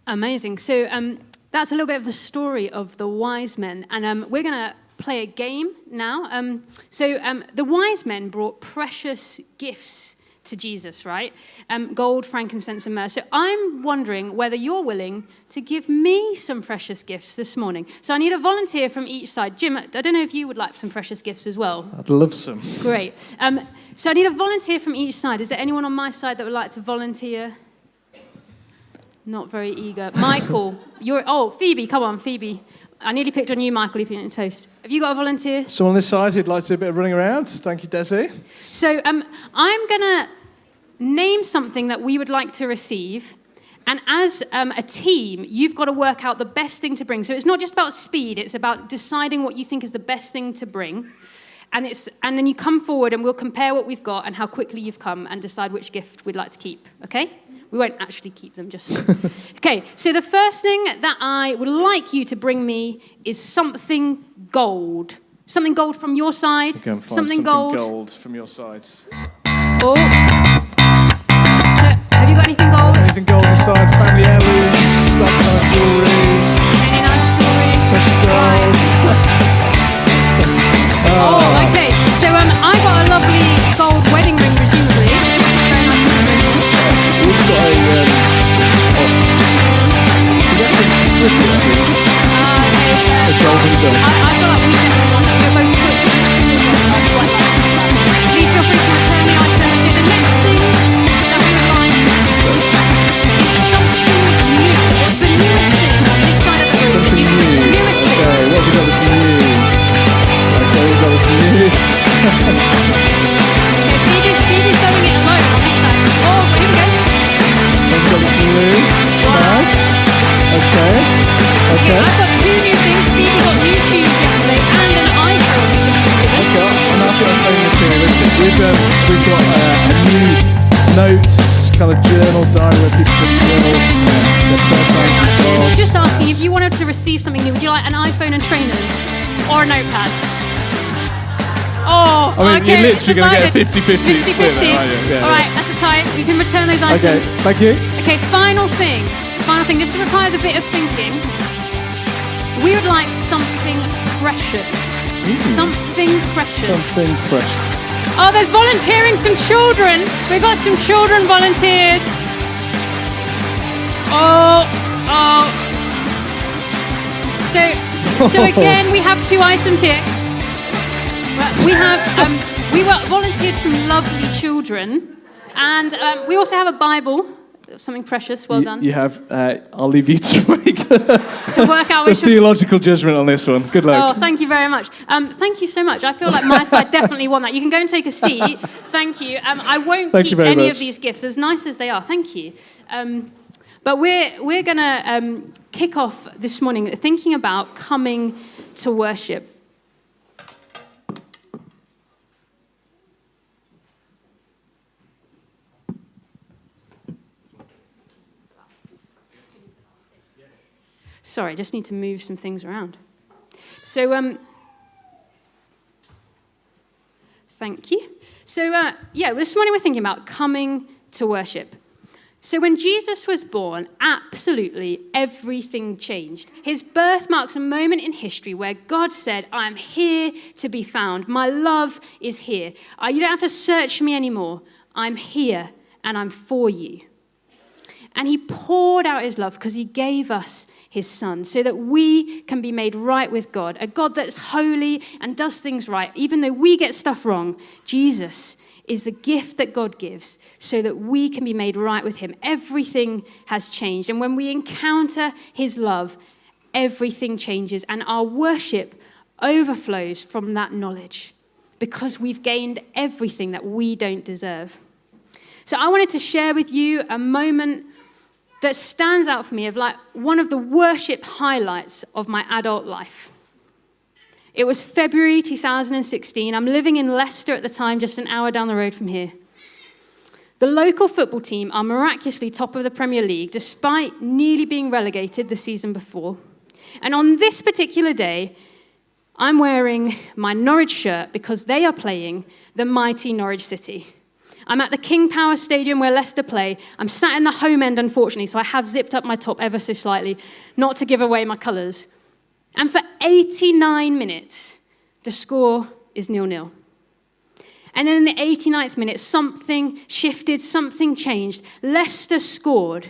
Amazing. So that's a little bit of the story of the wise men. And we're going to play a game now. The wise men brought precious gifts to Jesus, right? Gold, frankincense, and myrrh. So I'm wondering whether you're willing to give me some precious gifts this morning. So I need a volunteer from each side. Jim, I don't know if you would like some precious gifts as well. I'd love some. Great. So I need a volunteer from each side. Is there anyone on my side that would like to volunteer? Not very eager. Michael, Phoebe, come on, Phoebe. I nearly picked on you, Michael, you peanut and toast. Have you got a volunteer? Someone on this side who'd like to do a bit of running around. Thank you, Desi. So I'm going to name something that we would like to receive. And as a team, you've got to work out the best thing to bring. So it's not just about speed. It's about deciding what you think is the best thing to bring. And then you come forward and we'll compare what we've got and how quickly you've come and decide which gift we'd like to keep. Okay? We won't actually keep them, just... Okay, so the first thing that I would like you to bring me is something gold. Something gold from your side. Something gold from your side. Oh. So, have you got anything gold? Anything gold on the side? Family heirlooms, that kind of jewellery. Any nice jewellery? Precious gold. Oh, okay. So I got a lovely gold wedding ring, presumably. Very nice. We've got a golden gun. I feel like we can one. We're both good. Please feel free to return the item. Okay, the next thing that we would like is something new. It's the newest thing on this side of the room. Something new. Okay, what have we got that's new? Okay, we've got this new. Okay, Phoebe's going it alone on this side. Oh, here we go. We've got this new. Nice. Okay. Okay, I've got two new things. Phoebe got new shoes yesterday and an iPhone. Okay, and I think that's very materialistic. We've got a new notes kind of journal diary where people can journal their prayer times with God. Just asking, if you wanted to receive something new, would you like an iPhone and trainers or a notepad? Oh, I mean, okay. you're literally going to get a 50-50 split there, aren't you? Yeah, all right, that's a tie. You can return those items. Okay, thank you. Okay, final thing. This requires a bit of thinking. We would like something precious. Something precious. Something precious. Oh, there's volunteering some children. We've got some children volunteered. Oh. So again, we have two items here. We volunteered some lovely children, and we also have a Bible. Something precious. Well done. You have. I'll leave you to make to work out the theological judgment on this one. Good luck. Oh, thank you very much. Thank you so much. I feel like my side definitely won that. You can go and take a seat. Thank you. I won't keep any of these gifts, as nice as they are. Thank you. But we're going to kick off this morning thinking about coming to worship. Sorry, I just need to move some things around. So, thank you. So, this morning we're thinking about coming to worship. So when Jesus was born, absolutely everything changed. His birth marks a moment in history where God said, I am here to be found. My love is here. You don't have to search for me anymore. I'm here and I'm for you. And he poured out his love because he gave us his son so that we can be made right with God, a God that's holy and does things right. Even though we get stuff wrong, Jesus is the gift that God gives so that we can be made right with him. Everything has changed. And when we encounter his love, everything changes. And our worship overflows from that knowledge because we've gained everything that we don't deserve. So I wanted to share with you a moment that stands out for me of like one of the worship highlights of my adult life. It was February 2016. I'm living in Leicester at the time, just an hour down the road from here. The local football team are miraculously top of the Premier League, despite nearly being relegated the season before. And on this particular day, I'm wearing my Norwich shirt because they are playing the mighty Norwich City. I'm at the King Power Stadium where Leicester play. I'm sat in the home end, unfortunately, so I have zipped up my top ever so slightly, not to give away my colours. And for 89 minutes, the score is 0-0. And then in the 89th minute, something shifted, something changed. Leicester scored.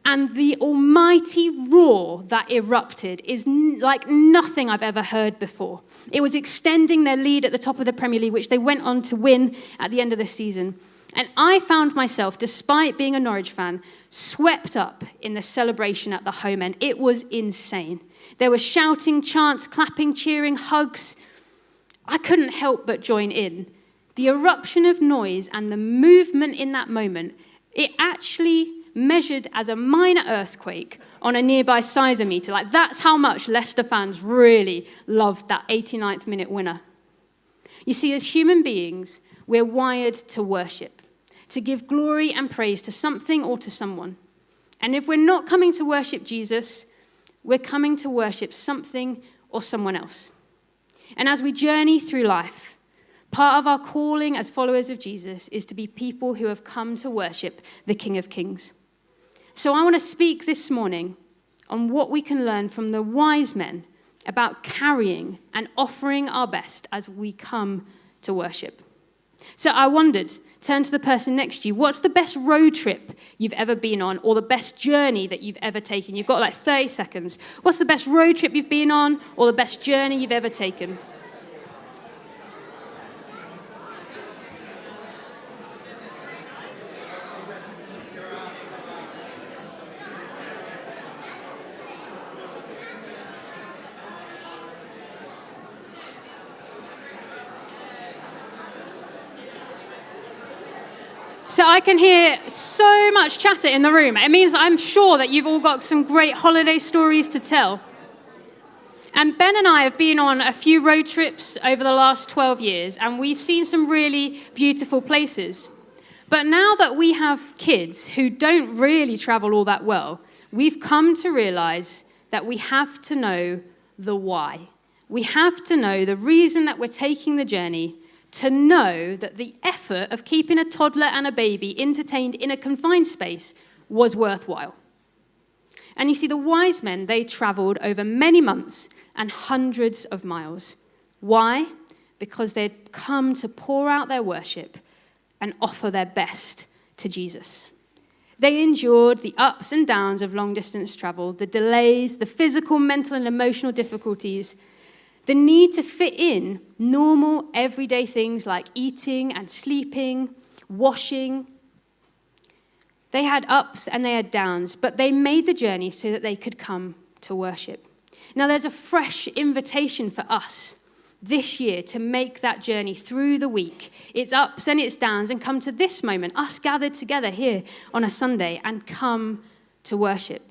And the almighty roar that erupted is like nothing I've ever heard before. It was extending their lead at the top of the Premier League, which they went on to win at the end of the season. And I found myself, despite being a Norwich fan, swept up in the celebration at the home end. It was insane. There was shouting, chants, clapping, cheering, hugs. I couldn't help but join in. The eruption of noise and the movement in that moment, it actually measured as a minor earthquake on a nearby seismometer. Like, that's how much Leicester fans really loved that 89th minute winner. You see, as human beings, we're wired to worship, to give glory and praise to something or to someone. And if we're not coming to worship Jesus, we're coming to worship something or someone else. And as we journey through life, part of our calling as followers of Jesus is to be people who have come to worship the King of Kings. So I want to speak this morning on what we can learn from the wise men about carrying and offering our best as we come to worship. So I wondered, turn to the person next to you, what's the best road trip you've ever been on, or the best journey that you've ever taken? You've got like 30 seconds. What's the best road trip you've been on, or the best journey you've ever taken? So I can hear so much chatter in the room. It means I'm sure that you've all got some great holiday stories to tell. And Ben and I have been on a few road trips over the last 12 years, and we've seen some really beautiful places. But now that we have kids who don't really travel all that well, we've come to realize that we have to know the why. We have to know the reason that we're taking the journey, to know that the effort of keeping a toddler and a baby entertained in a confined space was worthwhile. And you see, the wise men, they traveled over many months and hundreds of miles. Why? Because they'd come to pour out their worship and offer their best to Jesus. They endured the ups and downs of long-distance travel, the delays, the physical, mental, and emotional difficulties, the need to fit in normal, everyday things like eating and sleeping, washing. They had ups and they had downs, but they made the journey so that they could come to worship. Now, there's a fresh invitation for us this year to make that journey through the week. It's ups and it's downs, and come to this moment, us gathered together here on a Sunday, and come to worship.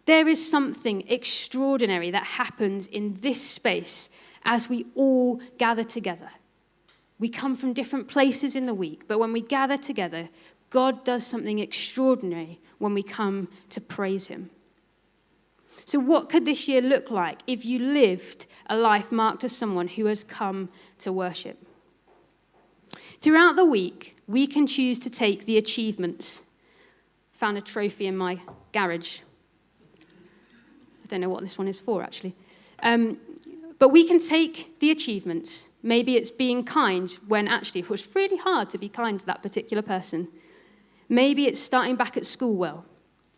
There is something extraordinary that happens in this space as we all gather together. We come from different places in the week, but when we gather together, God does something extraordinary when we come to praise him. So what could this year look like if you lived a life marked as someone who has come to worship? Throughout the week, we can choose to take the achievements. Found a trophy in my garage. I don't know what this one is for, actually. But we can take the achievements. Maybe it's being kind when actually it was really hard to be kind to that particular person. Maybe it's starting back at school well.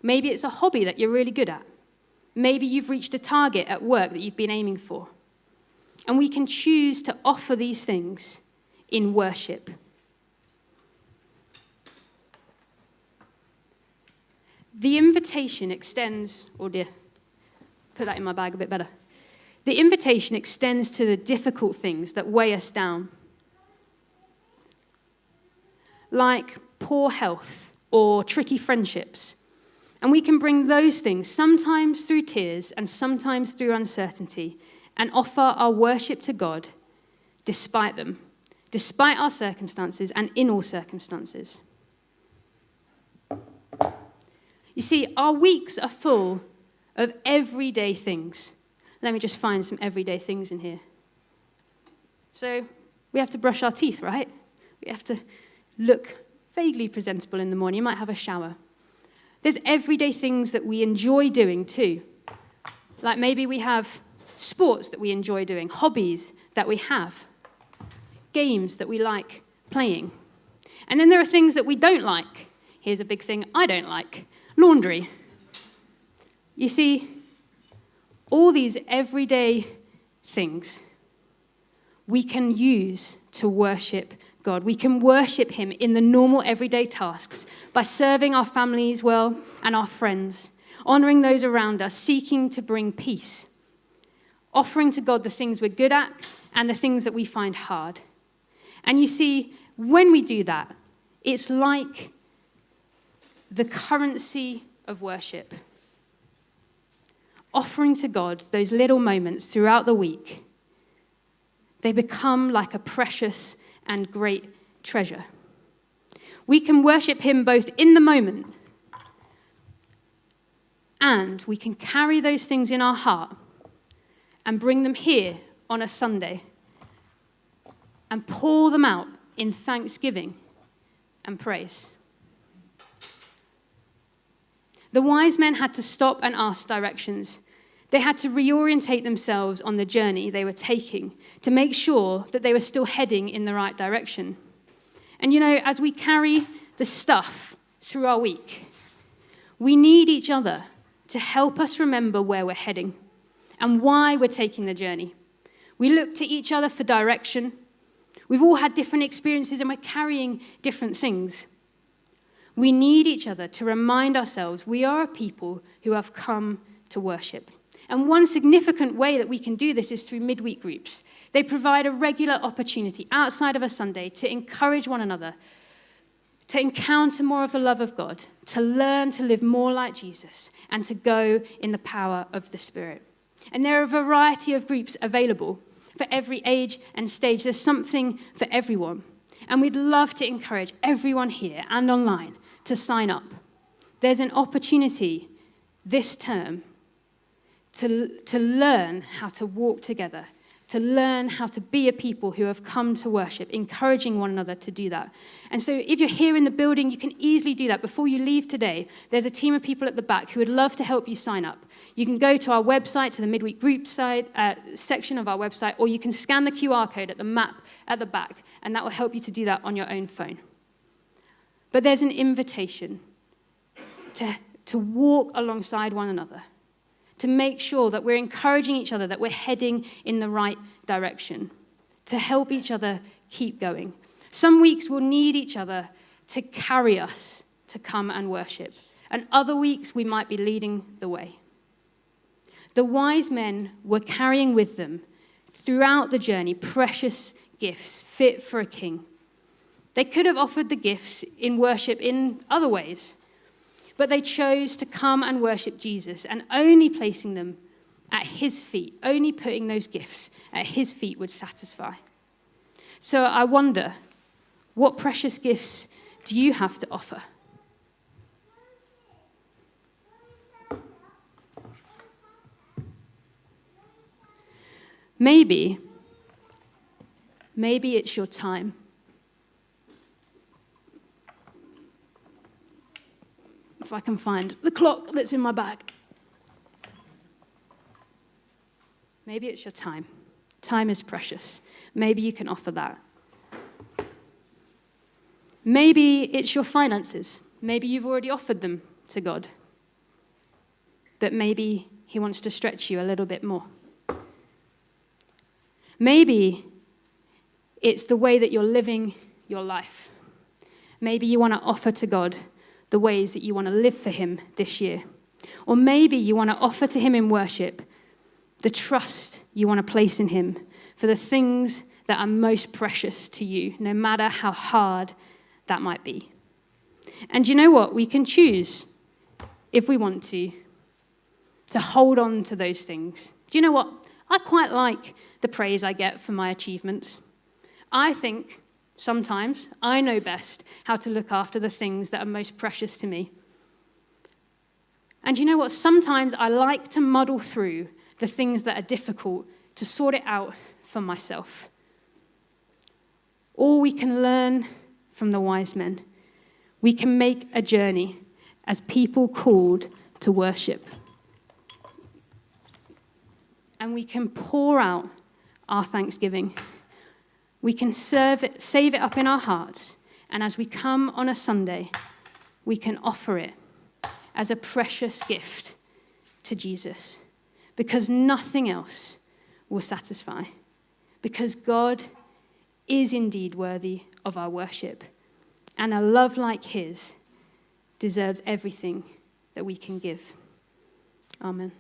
Maybe it's a hobby that you're really good at. Maybe you've reached a target at work that you've been aiming for. And we can choose to offer these things in worship. The invitation extends, oh dear, put that in my bag a bit better. The invitation extends to the difficult things that weigh us down, like poor health or tricky friendships. And we can bring those things, sometimes through tears and sometimes through uncertainty, and offer our worship to God despite them, despite our circumstances and in all circumstances. You see, our weeks are full of everyday things. Let me just find some everyday things in here. So we have to brush our teeth, right? We have to look vaguely presentable in the morning. You might have a shower. There's everyday things that we enjoy doing too. Like maybe we have sports that we enjoy doing, hobbies that we have, games that we like playing. And then there are things that we don't like. Here's a big thing I don't like: laundry. You see, all these everyday things we can use to worship God. We can worship him in the normal everyday tasks by serving our families well and our friends, honoring those around us, seeking to bring peace, offering to God the things we're good at and the things that we find hard. And you see, when we do that, it's like the currency of worship. Offering to God those little moments throughout the week, they become like a precious and great treasure. We can worship him both in the moment, and we can carry those things in our heart and bring them here on a Sunday and pour them out in thanksgiving and praise. The wise men had to stop and ask directions. They had to reorientate themselves on the journey they were taking to make sure that they were still heading in the right direction. And you know, as we carry the stuff through our week, we need each other to help us remember where we're heading and why we're taking the journey. We look to each other for direction. We've all had different experiences and we're carrying different things. We need each other to remind ourselves we are a people who have come to worship. And one significant way that we can do this is through midweek groups. They provide a regular opportunity outside of a Sunday to encourage one another, to encounter more of the love of God, to learn to live more like Jesus, and to go in the power of the Spirit. And there are a variety of groups available for every age and stage. There's something for everyone. And we'd love to encourage everyone here and online to sign up. There's an opportunity this term to learn how to walk together, to learn how to be a people who have come to worship, encouraging one another to do that. And so if you're here in the building, you can easily do that. Before you leave today, there's a team of people at the back who would love to help you sign up. You can go to our website, to the midweek group side, section of our website, or you can scan the QR code at the map at the back, and that will help you to do that on your own phone. But there's an invitation to walk alongside one another, to make sure that we're encouraging each other, that we're heading in the right direction, to help each other keep going. Some weeks we'll need each other to carry us to come and worship, and other weeks we might be leading the way. The wise men were carrying with them throughout the journey precious gifts fit for a king. They could have offered the gifts in worship in other ways, but they chose to come and worship Jesus, and only placing them at his feet, only putting those gifts at his feet would satisfy. So I wonder, what precious gifts do you have to offer? Maybe it's your time. If I can find the clock that's in my bag. Maybe it's your time. Time is precious. Maybe you can offer that. Maybe it's your finances. Maybe you've already offered them to God. But maybe he wants to stretch you a little bit more. Maybe it's the way that you're living your life. Maybe you want to offer to God the ways that you want to live for him this year. Or maybe you want to offer to him in worship the trust you want to place in him for the things that are most precious to you, no matter how hard that might be. And you know what? We can choose, if we want to hold on to those things. Do you know what? I quite like the praise I get for my achievements. I think sometimes I know best how to look after the things that are most precious to me. And you know what? Sometimes I like to muddle through the things that are difficult to sort it out for myself. Or we can learn from the wise men we can make a journey as people called to worship. And we can pour out our thanksgiving. We can save it up in our hearts. And as we come on a Sunday, we can offer it as a precious gift to Jesus. Because nothing else will satisfy. Because God is indeed worthy of our worship. And a love like his deserves everything that we can give. Amen.